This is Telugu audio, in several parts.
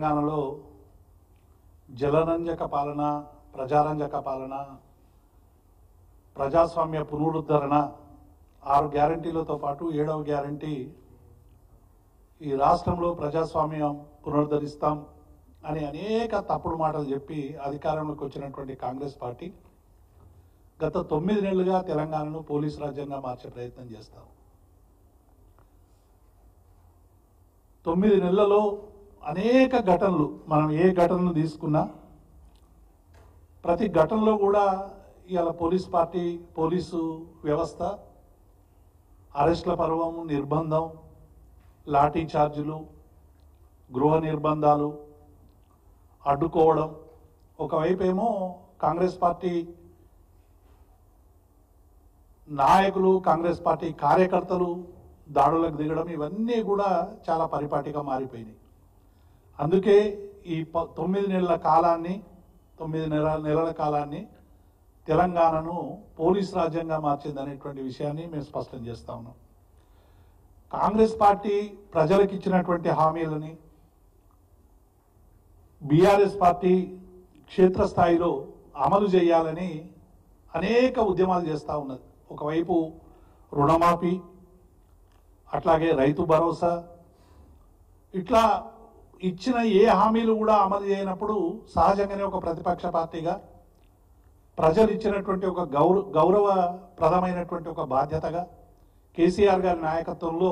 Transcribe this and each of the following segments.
తెలంగాణలో జలరంజక పాలన, ప్రజారంజక పాలన, ప్రజాస్వామ్య పునరుద్ధరణ 6 గ్యారంటీలతో పాటు 7వ గ్యారంటీ ఈ రాష్ట్రంలో ప్రజాస్వామ్యం పునరుద్ధరిస్తాం అని అనేక తప్పుడు మాటలు చెప్పి అధికారంలోకి వచ్చినటువంటి కాంగ్రెస్ పార్టీ గత 9 నెలలుగా తెలంగాణను పోలీసు రాజ్యంగా మార్చే ప్రయత్నం చేస్తాం. 9 నెలలలో అనేక ఘటనలు, మనం ఏ ఘటనను తీసుకున్నా ప్రతి ఘటనలో కూడా ఇవాళ పోలీసు వ్యవస్థ అరెస్ట్ల పర్వం, నిర్బంధం, లాఠీ చార్జీలు, గృహ నిర్బంధాలు అడ్డుకోవడం. ఒకవైపు ఏమో కాంగ్రెస్ పార్టీ నాయకులు, కాంగ్రెస్ పార్టీ కార్యకర్తలు దాడులకు దిగడం, ఇవన్నీ కూడా చాలా పరిపాటిగా మారిపోయినాయి. అందుకే ఈ 9 నెలల కాలాన్ని, 9 నెలల కాలాన్ని తెలంగాణను పోలీస్ రాజ్యంగా మార్చిందనేటువంటి విషయాన్ని మేము స్పష్టం చేస్తా ఉన్నాం. కాంగ్రెస్ పార్టీ ప్రజలకు ఇచ్చినటువంటి హామీలని బీఆర్ఎస్ పార్టీ క్షేత్రస్థాయిలో అమలు చేయాలని అనేక ఉద్యమాలు చేస్తూ ఉన్నది. ఒకవైపు రుణమాఫీ, అట్లాగే రైతు భరోసా, ఇట్లా ఇచ్చిన ఏ హామీలు కూడా అమలు చేయనప్పుడు సహజంగానే ఒక ప్రతిపక్ష పార్టీగా ప్రజలు ఇచ్చినటువంటి ఒక గౌరవప్రదమైనటువంటి ఒక బాధ్యతగా కేసీఆర్ గారి నాయకత్వంలో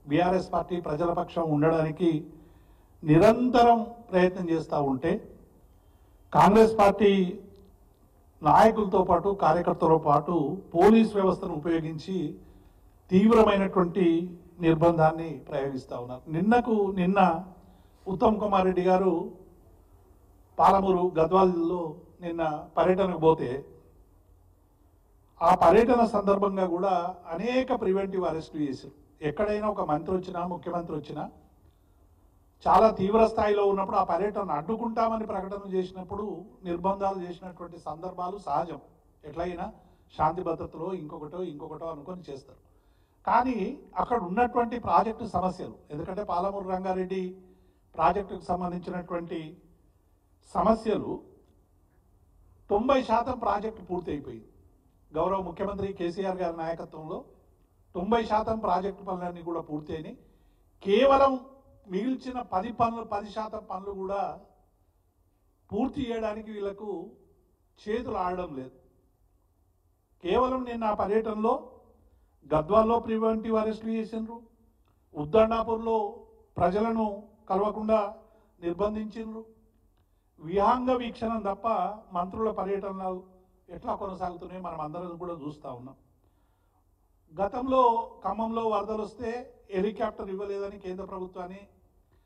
బీఆర్ఎస్ పార్టీ ప్రజల పక్షం ఉండడానికి నిరంతరం ప్రయత్నం చేస్తూ ఉంటే, కాంగ్రెస్ పార్టీ నాయకులతో పాటు కార్యకర్తలతో పాటు పోలీస్ వ్యవస్థను ఉపయోగించి తీవ్రమైనటువంటి నిర్బంధాన్ని ప్రయోగిస్తూ ఉన్నారు. నిన్న ఉత్తమ్ కుమార్ రెడ్డి గారు పాలమూరు, గద్వాల్లో నిన్న పర్యటనకు పోతే ఆ పర్యటన సందర్భంగా కూడా అనేక ప్రివెంటివ్ అరెస్టులు చేశారు. ఎక్కడైనా ఒక మంత్రి వచ్చినా, ముఖ్యమంత్రి వచ్చినా చాలా తీవ్ర స్థాయిలో ఉన్నప్పుడు ఆ పర్యటన అడ్డుకుంటామని ప్రకటన చేసినప్పుడు నిర్బంధాలు చేసినటువంటి సందర్భాలు సహజం. ఎట్లయినా శాంతి భద్రతలో ఇంకొకటో అనుకొని చేస్తారు. కానీ అక్కడ ఉన్నటువంటి ప్రాజెక్టు సమస్యలు, ఎందుకంటే పాలమూరు రంగారెడ్డి ప్రాజెక్టుకు సంబంధించినటువంటి సమస్యలు 90% ప్రాజెక్టు పూర్తి అయిపోయింది. గౌరవ ముఖ్యమంత్రి కేసీఆర్ గారి నాయకత్వంలో 90% ప్రాజెక్టు పనులన్నీ కూడా పూర్తి అయినాయి. కేవలం మిగిల్చిన 10% పనులు కూడా పూర్తి చేయడానికి వీళ్లకు చేతులు ఆడడం లేదు. కేవలం నిన్న ఆ పర్యటనలో గద్వాల్లో ప్రివెంటివ్ అరెస్టులు చేసిండ్రు, ఉద్దండాపూర్లో ప్రజలను కలవకుండా నిర్బంధించిండ్రు. విహంగ వీక్షణం తప్ప మంత్రుల పర్యటనలు ఎట్లా కొనసాగుతున్నాయి మనం అందరం కూడా చూస్తూ ఉన్నాం. గతంలో ఖమ్మంలో వరదలు వస్తే హెలికాప్టర్ ఇవ్వలేదని కేంద్ర ప్రభుత్వాన్ని,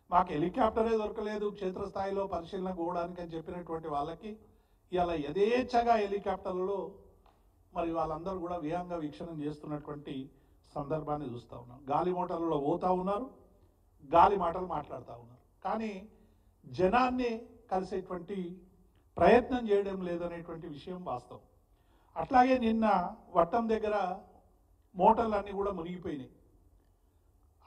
మాకు హెలికాప్టరే దొరకలేదు క్షేత్రస్థాయిలో పరిశీలన పోవడానికి అని చెప్పినటువంటి వాళ్ళకి ఇలా యథేచ్ఛగా హెలికాప్టర్లలో మరి వాళ్ళందరూ కూడా విహంగ వీక్షణం చేస్తున్నటువంటి సందర్భాన్ని చూస్తూ ఉన్నాం. గాలి మోటార్లలో పోతూ ఉన్నారు, గాలి మాటలు మాట్లాడుతూ ఉన్నారు. కానీ జనాన్ని కలిసేటువంటి ప్రయత్నం చేయడం లేదనేటువంటి విషయం వాస్తవం. అట్లాగే నిన్న వట్టం దగ్గర మోటార్లన్నీ కూడా మునిగిపోయినాయి.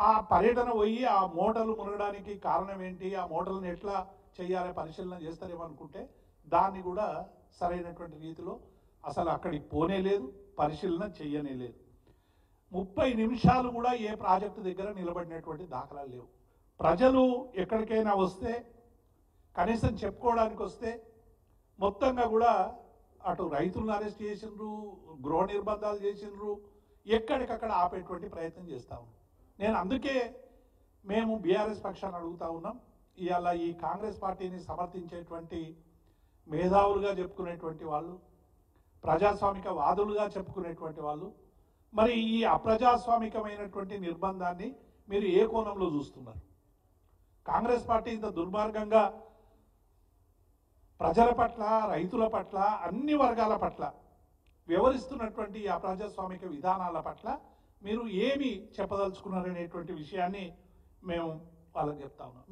ఆ పర్యటన పోయి ఆ మోటార్లు మునగడానికి కారణం ఏంటి, ఆ మోటార్లను ఎట్లా చేయాలి పరిశీలన చేస్తారేమనుకుంటే దాన్ని కూడా సరైనటువంటి రీతిలో అసలు అక్కడికి పోనే లేదు, పరిశీలన చెయ్యనే లేదు. 30 నిమిషాలు కూడా ఏ ప్రాజెక్టు దగ్గర నిలబడినటువంటి దాఖలాలు లేవు. ప్రజలు ఎక్కడికైనా వస్తే, కనీసం చెప్పుకోవడానికి వస్తే మొత్తంగా కూడా అటు రైతులను అరెస్ట్ చేసిండ్రు, గృహ నిర్బంధాలు చేసిండ్రు, ఎక్కడికక్కడ ఆపేటువంటి ప్రయత్నం చేస్తా ఉన్నాం. నేను అందుకే మేము బీఆర్ఎస్ పక్షాన్ని అడుగుతా ఉన్నాం, ఇవాళ ఈ కాంగ్రెస్ పార్టీని సమర్థించేటువంటి మేధావులుగా చెప్పుకునేటువంటి వాళ్ళు, ప్రజాస్వామిక వాదులుగా చెప్పుకునేటువంటి వాళ్ళు, మరి ఈ అప్రజాస్వామికమైనటువంటి నిర్బంధాన్ని మీరు ఏ కోణంలో చూస్తున్నారు? కాంగ్రెస్ పార్టీ ఇంత దుర్మార్గంగా ప్రజల పట్ల, రైతుల పట్ల, అన్ని వర్గాల పట్ల వ్యవహరిస్తున్నటువంటి ఆ ప్రజాస్వామిక విధానాల పట్ల మీరు ఏమి చెప్పదలుచుకున్నారనేటువంటి విషయాన్ని మేము వాళ్ళకి చెప్తా ఉన్నాం.